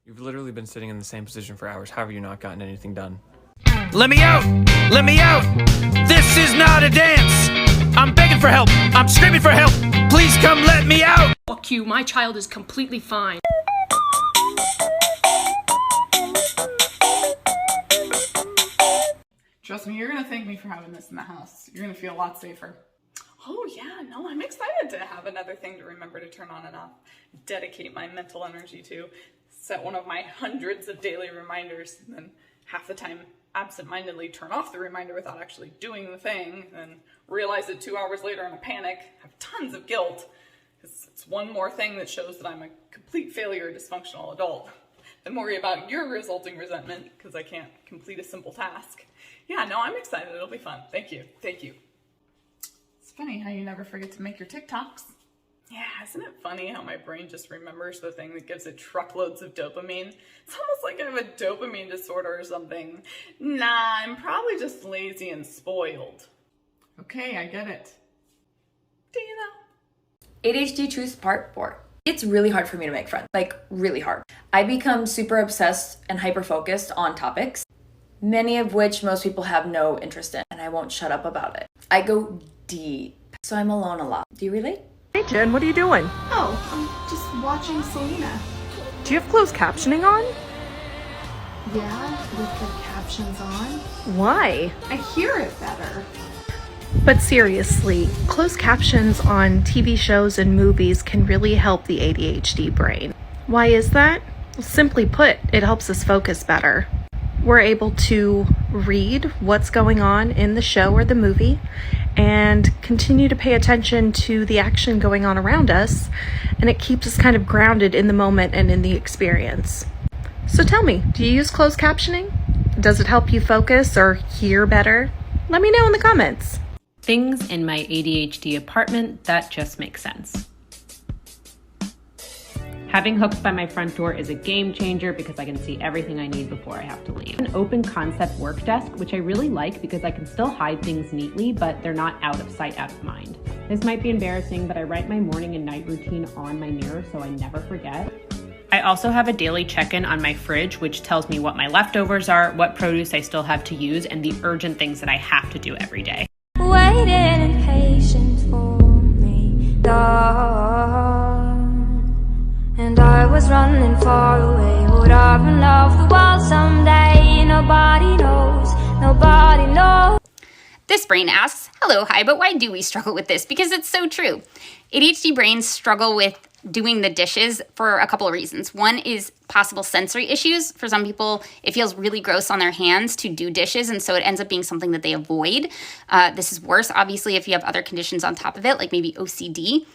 You've literally been sitting in the same position for hours. How have you not gotten anything done? Let me out! Let me out! This is not a dance! I'm begging for help! I'm screaming for help! Please come let me out! Fuck you, my child is completely fine. Trust me, you're gonna thank me for having this in the house. You're gonna feel a lot safer. Oh yeah, no, I'm excited to have another thing to remember to turn on and off. Dedicate my mental energy to. Set one of my hundreds of daily reminders, and then half the time absentmindedly turn off the reminder without actually doing the thing, and realize it 2 hours later in a panic, have tons of guilt, because it's one more thing that shows that I'm a complete failure, dysfunctional adult. Then worry about your resulting resentment, because I can't complete a simple task. Yeah, no, I'm excited. It'll be fun. Thank you. Thank you. It's funny how you never forget to make your TikToks. Yeah, isn't it funny how my brain just remembers the thing that gives it truckloads of dopamine? It's almost like I have a dopamine disorder or something. Nah, I'm probably just lazy and spoiled. Okay, I get it. Do you though? ADHD Truth Part 4. It's really hard for me to make friends, like really hard. I become super obsessed and hyper-focused on topics, many of which most people have no interest in, and I won't shut up about it. I go deep, so I'm alone a lot. Do you relate? Hey Jen, what are you doing? Oh, I'm just watching Selena. Do you have closed captioning on? Yeah, with the captions on. Why? I hear it better. But seriously, closed captions on TV shows and movies can really help the ADHD brain. Why is that? Well, simply put, it helps us focus better. We're able to read what's going on in the show or the movie and continue to pay attention to the action going on around us, and it keeps us kind of grounded in the moment and in the experience. So tell me, do you use closed captioning? Does it help you focus or hear better? Let me know in the comments. Things in my ADHD apartment that just make sense. Having hooks by my front door is a game changer because I can see everything I need before I have to leave. An open concept work desk, which I really like because I can still hide things neatly, but they're not out of sight, out of mind. This might be embarrassing, but I write my morning and night routine on my mirror so I never forget. I also have a daily check-in on my fridge, which tells me what my leftovers are, what produce I still have to use, and the urgent things that I have to do every day. Waiting in patience for me, and I was running far away. Would I run off the wall someday? Nobody knows, nobody knows. This brain asks, hello, hi, but why do we struggle with this? Because it's so true. ADHD brains struggle with doing the dishes for a couple of reasons. One is possible sensory issues. For some people, it feels really gross on their hands to do dishes, and so it ends up being something that they avoid. This is worse, obviously, if you have other conditions on top of it, like maybe OCD.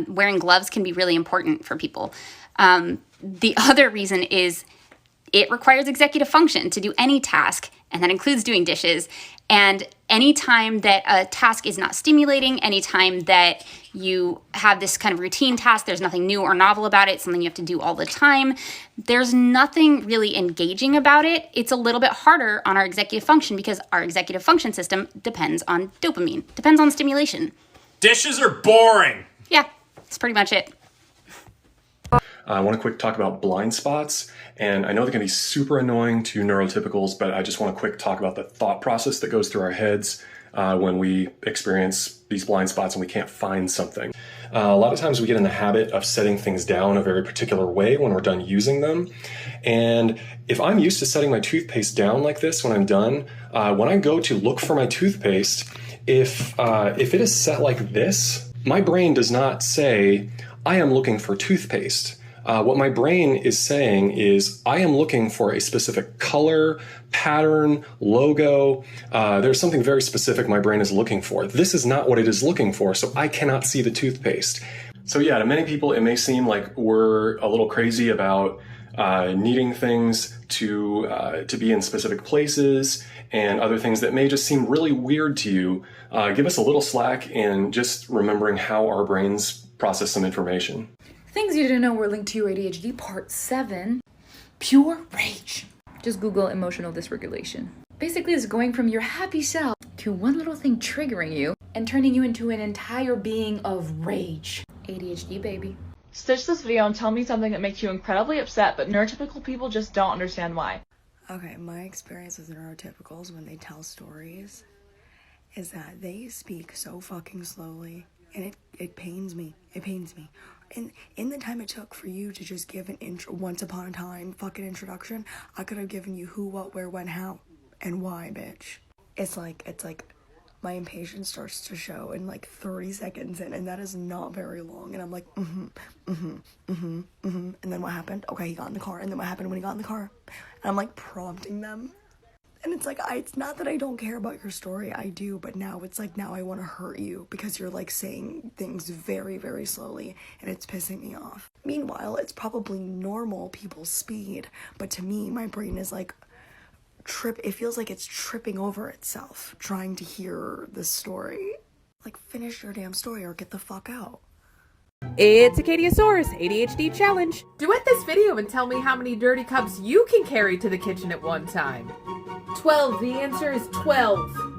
Wearing gloves can be really important for people. The other reason is it requires executive function to do any task, and that includes doing dishes. And anytime that a task is not stimulating, anytime that you have this kind of routine task, there's nothing new or novel about it, something you have to do all the time, there's nothing really engaging about it. It's a little bit harder on our executive function because our executive function system depends on dopamine, depends on stimulation. Dishes are boring. Yeah, that's pretty much it. I want to quick talk about blind spots, and I know they can be super annoying to neurotypicals, but I just want to quick talk about the thought process that goes through our heads when we experience these blind spots and we can't find something. A lot of times we get in the habit of setting things down a very particular way when we're done using them, and if I'm used to setting my toothpaste down like this when I'm done, when I go to look for my toothpaste, if it is set like this, my brain does not say, I am looking for toothpaste. What my brain is saying is, I am looking for a specific color, pattern, logo. There's something very specific my brain is looking for. This is not what it is looking for, so I cannot see the toothpaste. So yeah, to many people, it may seem like we're a little crazy about needing things to be in specific places and other things that may just seem really weird to you. Give us a little slack in just remembering how our brains process some information. Things you didn't know were linked to your ADHD, Part 7. Pure rage. Just Google emotional dysregulation. Basically, it's going from your happy self to one little thing triggering you and turning you into an entire being of rage. ADHD, baby. Stitch this video and tell me something that makes you incredibly upset, but neurotypical people just don't understand why. Okay, my experience with neurotypicals when they tell stories is that they speak so fucking slowly, and it pains me. It pains me. And in the time it took for you to just give an once upon a time fucking introduction, I could have given you who, what, where, when, how, and why, bitch. It's like my impatience starts to show in like 30 seconds in, and that is not very long. And I'm like, and then what happened? Okay, he got in the car. And then what happened when he got in the car? And I'm like prompting them. And it's like, it's not that I don't care about your story, I do, but now it's like, now I want to hurt you because you're like saying things very, very slowly, and it's pissing me off. Meanwhile, it's probably normal people's speed, but to me, my brain is like, it feels like it's tripping over itself, trying to hear the story. Like, finish your damn story or get the fuck out. It's Acadiosaurus ADHD Challenge. Duet this video and tell me how many dirty cups you can carry to the kitchen at one time. 12. The answer is 12.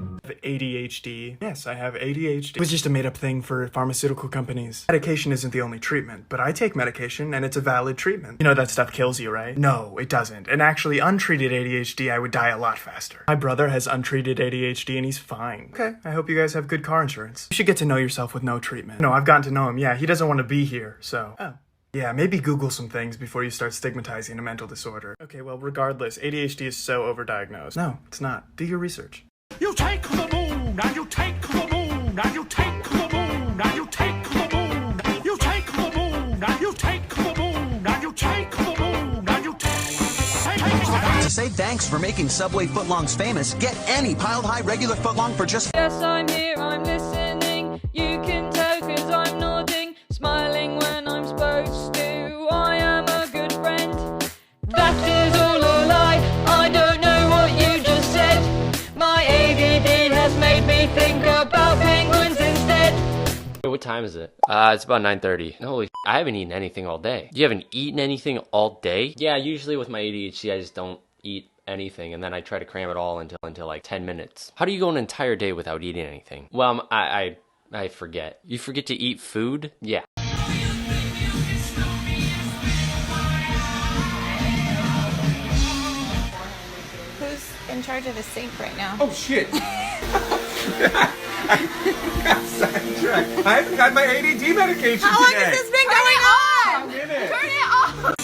ADHD. Yes, I have ADHD. It was just a made-up thing for pharmaceutical companies. Medication isn't the only treatment, but I take medication and it's a valid treatment. You know that stuff kills you, right? No, it doesn't. And actually, untreated ADHD, I would die a lot faster. My brother has untreated ADHD and he's fine. Okay, I hope you guys have good car insurance. You should get to know yourself with no treatment. No, I've gotten to know him. Yeah, he doesn't want to be here, so... Oh. Yeah, maybe Google some things before you start stigmatizing a mental disorder. Okay, well, regardless, ADHD is so overdiagnosed. No, it's not. Do your research. You take the moon, and you take the moon, and you take the moon, and you take the moon. You take the moon, and you take the moon, and you take the moon, and you take. To say thanks for making Subway footlongs famous, get any piled high regular footlong for just. Yes, I'm here, I'm listening. You can tell 'cause I'm nodding, smiling when I'm supposed to. I am a good friend. That is all a lie. I don't know what you just said. My ADD has made me think about penguins instead. What time is it? It's about 9:30. Holy, I haven't eaten anything all day. You haven't eaten anything all day? Yeah, usually with my ADHD, I just don't eat anything, and then I try to cram it all into like 10 minutes. How do you go an entire day without eating anything? Well, I forget. You forget to eat food? Yeah. Who's in charge of the sink right now? Oh shit! I haven't got my ADD medication How long today. has this been going on? Turn it Turn it off!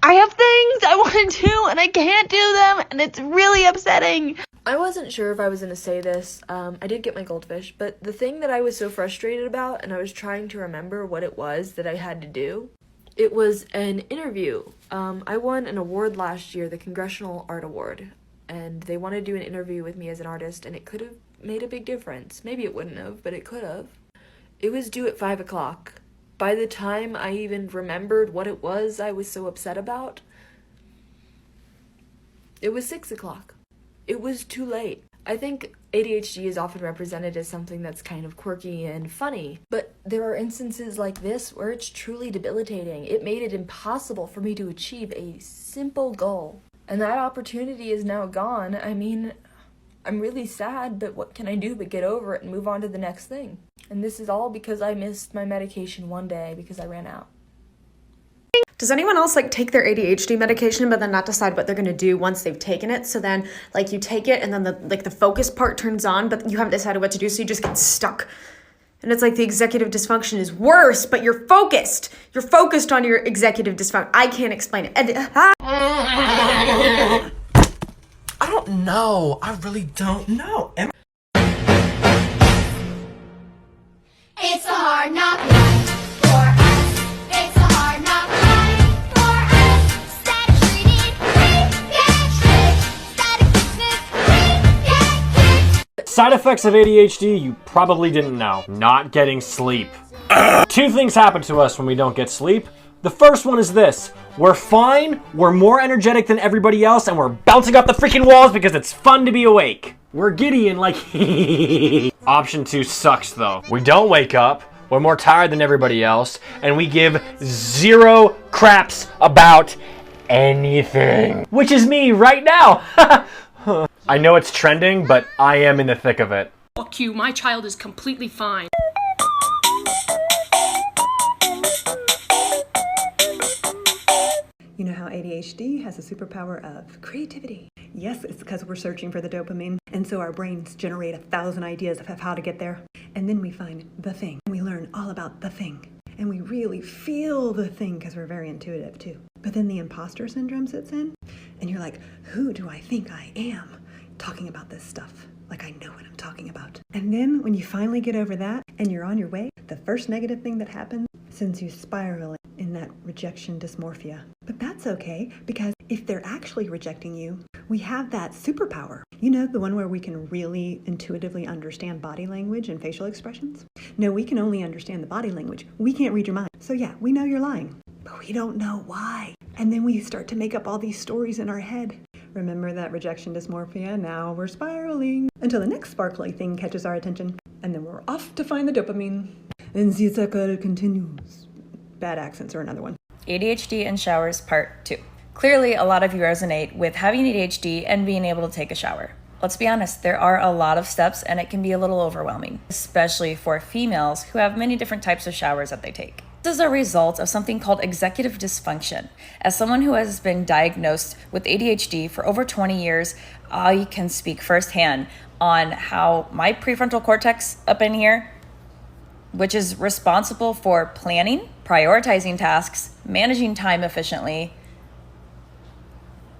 I have things I want to do and I can't do them, and it's really upsetting. I wasn't sure if I was going to say this. I did get my goldfish, but the thing that I was so frustrated about, and I was trying to remember what it was that I had to do, it was an interview. I won an award last year, the Congressional Art Award, and they wanted to do an interview with me as an artist, and it could have made a big difference. Maybe it wouldn't have, but it could have. It was due at 5 o'clock. By the time I even remembered what it was I was so upset about, it was 6 o'clock. It was too late. I think ADHD is often represented as something that's kind of quirky and funny, but there are instances like this where it's truly debilitating. It made it impossible for me to achieve a simple goal, and that opportunity is now gone. I mean, I'm really sad, but what can I do but get over it and move on to the next thing? And this is all because I missed my medication one day because I ran out. Does anyone else like take their ADHD medication but then not decide what they're gonna do once they've taken it? So then like you take it and then the focus part turns on, but you haven't decided what to do, so you just get stuck. And it's like the executive dysfunction is worse, but you're focused. You're focused on your executive dysfunction. I can't explain it. I don't know. I really don't know. It's a hard knock life for us. It's a hard knock life for us. Static treated, we get tricked. Static fixes, we get kicked. Side effects of ADHD you probably didn't know. Not getting sleep. Two things happen to us when we don't get sleep. The first one is this. We're fine, we're more energetic than everybody else, and we're bouncing up the freaking walls because it's fun to be awake. We're giddy and like Option 2 sucks though. We don't wake up, we're more tired than everybody else, and we give zero craps about anything. Which is me right now. I know it's trending, but I am in the thick of it. Fuck you, my child is completely fine. You know how ADHD has a superpower of creativity? Yes, it's because we're searching for the dopamine, and so our brains generate 1,000 ideas of how to get there. And then we find the thing. We learn all about the thing. And we really feel the thing because we're very intuitive too. But then the imposter syndrome sits in, and you're like, who do I think I am talking about this stuff? Like I know what I'm talking about. And then when you finally get over that and you're on your way, the first negative thing that happens sends you spiraling in that rejection dysmorphia. But that's okay, because if they're actually rejecting you, we have that superpower. You know, the one where we can really intuitively understand body language and facial expressions? No, we can only understand the body language. We can't read your mind. So yeah, we know you're lying, but we don't know why. And then we start to make up all these stories in our head. Remember that rejection dysmorphia? Now we're spiraling until the next sparkly thing catches our attention. And then we're off to find the dopamine. And the cycle continues. Bad accents are another one. ADHD and showers part 2. Clearly, a lot of you resonate with having ADHD and being able to take a shower. Let's be honest, there are a lot of steps and it can be a little overwhelming, especially for females who have many different types of showers that they take. This is a result of something called executive dysfunction. As someone who has been diagnosed with ADHD for over 20 years, I can speak firsthand on how my prefrontal cortex up in here, which is responsible for planning, prioritizing tasks, managing time efficiently,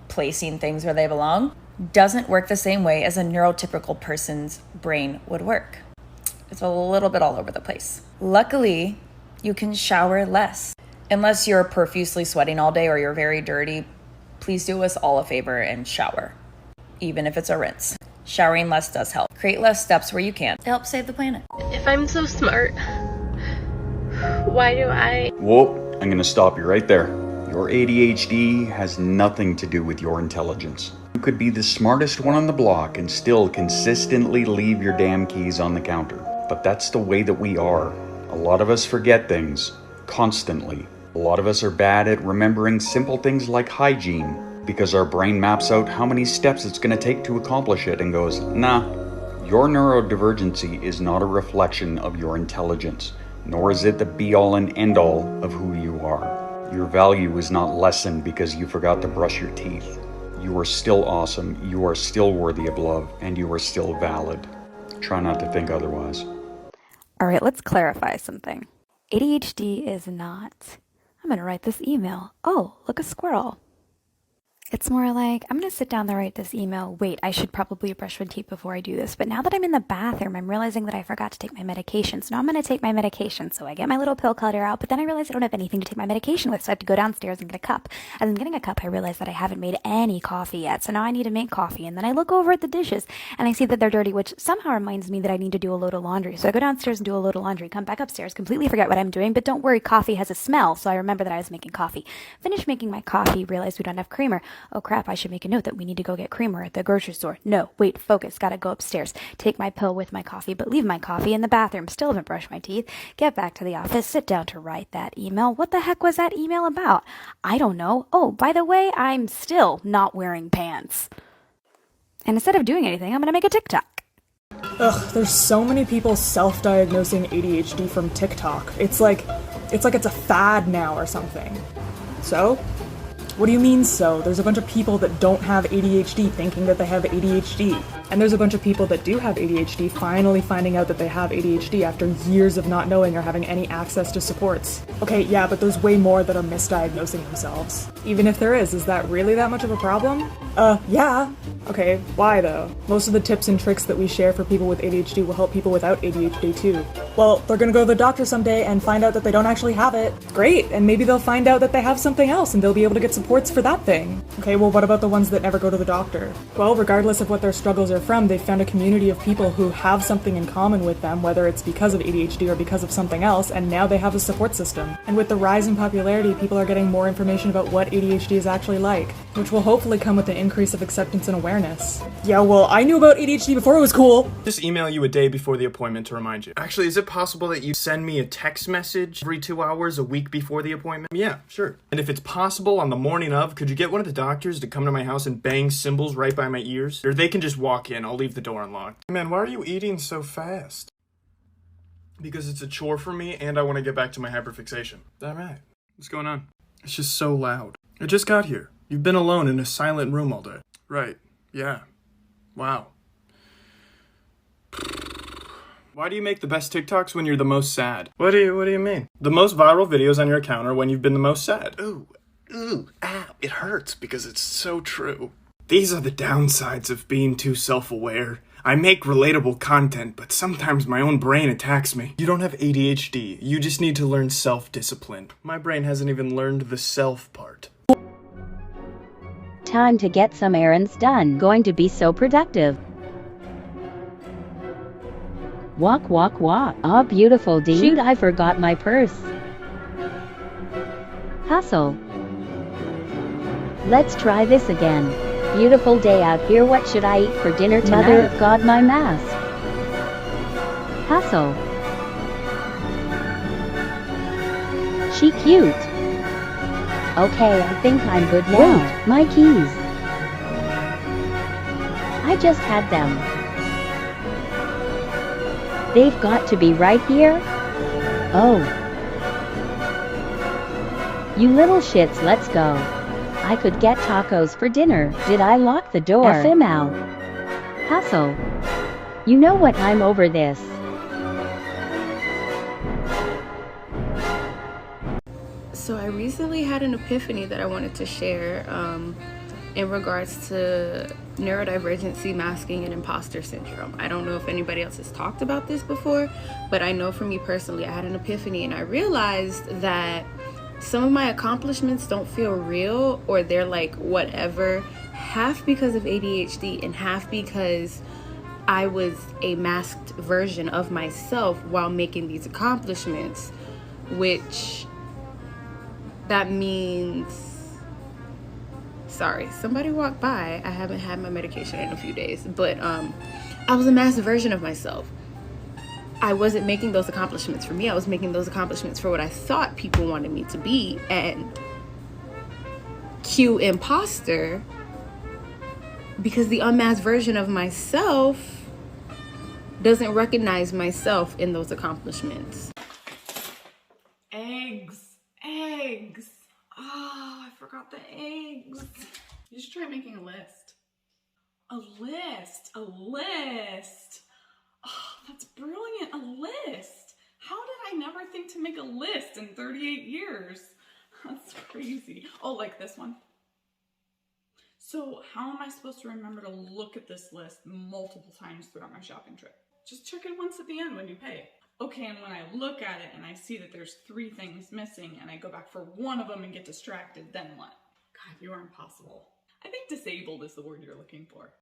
placing things where they belong, doesn't work the same way as a neurotypical person's brain would work. It's a little bit all over the place. Luckily, you can shower less. Unless you're profusely sweating all day or you're very dirty, please do us all a favor and shower, even if it's a rinse. Showering less does help. Create less steps where you can to help save the planet. If I'm so smart, why do I? Whoa, I'm gonna stop you right there. Your ADHD has nothing to do with your intelligence. You could be the smartest one on the block and still consistently leave your damn keys on the counter. But that's the way that we are. A lot of us forget things, constantly. A lot of us are bad at remembering simple things like hygiene, because our brain maps out how many steps it's going to take to accomplish it and goes, nah. Your neurodivergency is not a reflection of your intelligence, nor is it the be-all and end-all of who you are. Your value is not lessened because you forgot to brush your teeth. You are still awesome, you are still worthy of love, and you are still valid. Try not to think otherwise. All right, let's clarify something. ADHD is not, I'm going to write this email. Oh, look, a squirrel. It's more like, I'm going to sit down and write this email. Wait, I should probably brush my teeth before I do this. But now that I'm in the bathroom, I'm realizing that I forgot to take my medication. So now I'm going to take my medication. So I get my little pill cutter out, but then I realize I don't have anything to take my medication with. So I have to go downstairs and get a cup. And then getting a cup, I realize that I haven't made any coffee yet. So now I need to make coffee. And then I look over at the dishes and I see that they're dirty, which somehow reminds me that I need to do a load of laundry. So I go downstairs and do a load of laundry, come back upstairs, completely forget what I'm doing. But don't worry, coffee has a smell. So I remember that I was making coffee. Finish making my coffee, realize we don't have creamer. Oh crap, I should make a note that we need to go get creamer at the grocery store. No, wait, focus, gotta go upstairs. Take my pill with my coffee, but leave my coffee in the bathroom. Still haven't brushed my teeth. Get back to the office, sit down to write that email. What the heck was that email about? I don't know. Oh, by the way, I'm still not wearing pants. And instead of doing anything, I'm gonna make a TikTok. Ugh, there's so many people self-diagnosing ADHD from TikTok. It's like it's a fad now or something. So? What do you mean so? There's a bunch of people that don't have ADHD thinking that they have ADHD. And there's a bunch of people that do have ADHD finally finding out that they have ADHD after years of not knowing or having any access to supports. Okay, yeah, but there's way more that are misdiagnosing themselves. Even if there is that really that much of a problem? Yeah. Okay, why though? Most of the tips and tricks that we share for people with ADHD will help people without ADHD too. Well, they're gonna go to the doctor someday and find out that they don't actually have it. Great, and maybe they'll find out that they have something else and they'll be able to get supports for that thing. Okay, well what about the ones that never go to the doctor? Well, regardless of what their struggles are from, they've found a community of people who have something in common with them, whether it's because of ADHD or because of something else, and now they have a support system. And with the rise in popularity, people are getting more information about what ADHD is actually like, which will hopefully come with the increase of acceptance and awareness. Yeah, well, I knew about ADHD before it was cool. Just email you a day before the appointment to remind you. Actually, is it possible that you send me a text message every 2 hours a week before the appointment? Yeah, sure. And if it's possible on the morning of, could you get one of the doctors to come to my house and bang cymbals right by my ears? Or they can just walk in, I'll leave the door unlocked. Man, why are you eating so fast? Because it's a chore for me and I want to get back to my hyperfixation. Alright, what's going on? It's just so loud. I just got here. You've been alone in a silent room all day. Right. Yeah. Wow. Why do you make the best TikToks when you're the most sad? What do you mean? The most viral videos on your account are when you've been the most sad. Ooh, ow, it hurts because it's so true. These are the downsides of being too self-aware. I make relatable content, but sometimes my own brain attacks me. You don't have ADHD, you just need to learn self-discipline. My brain hasn't even learned the self part. Time to get some errands done. Going to be so productive. Walk, walk, walk. Aw, beautiful D. Shoot, I forgot my purse. Hustle. Let's try this again. Beautiful day out here. What should I eat for dinner tonight? Mother of God, my mask. Hustle. She cute. Okay, I think I'm good now. Wait, my keys. I just had them. They've got to be right here. Oh. You little shits, let's go. I could get tacos for dinner. Did I lock the door? F him out. Hustle. You know what, I'm over this. So I recently had an epiphany that I wanted to share in regards to neurodivergency, masking, and imposter syndrome. I don't know if anybody else has talked about this before, but I know for me personally, I had an epiphany and I realized that some of my accomplishments don't feel real, or they're like whatever, half because of ADHD and half because I was a masked version of myself while making these accomplishments, which that means, sorry, somebody walked by. I haven't had my medication in a few days, but I was a masked version of myself. I wasn't making those accomplishments for me. I was making those accomplishments for what I thought people wanted me to be. And cue imposter, because the unmasked version of myself doesn't recognize myself in those accomplishments. Eggs. Oh, I forgot the eggs. You should try making a list. A list. Oh, that's brilliant. A list. How did I never think to make a list in 38 years? That's crazy. Oh, like this one. So how am I supposed to remember to look at this list multiple times throughout my shopping trip? Just check it once at the end when you pay. Okay, and when I look at it and I see that there's 3 things missing and I go back for one of them and get distracted, then what? God, you are impossible. I think disabled is the word you're looking for.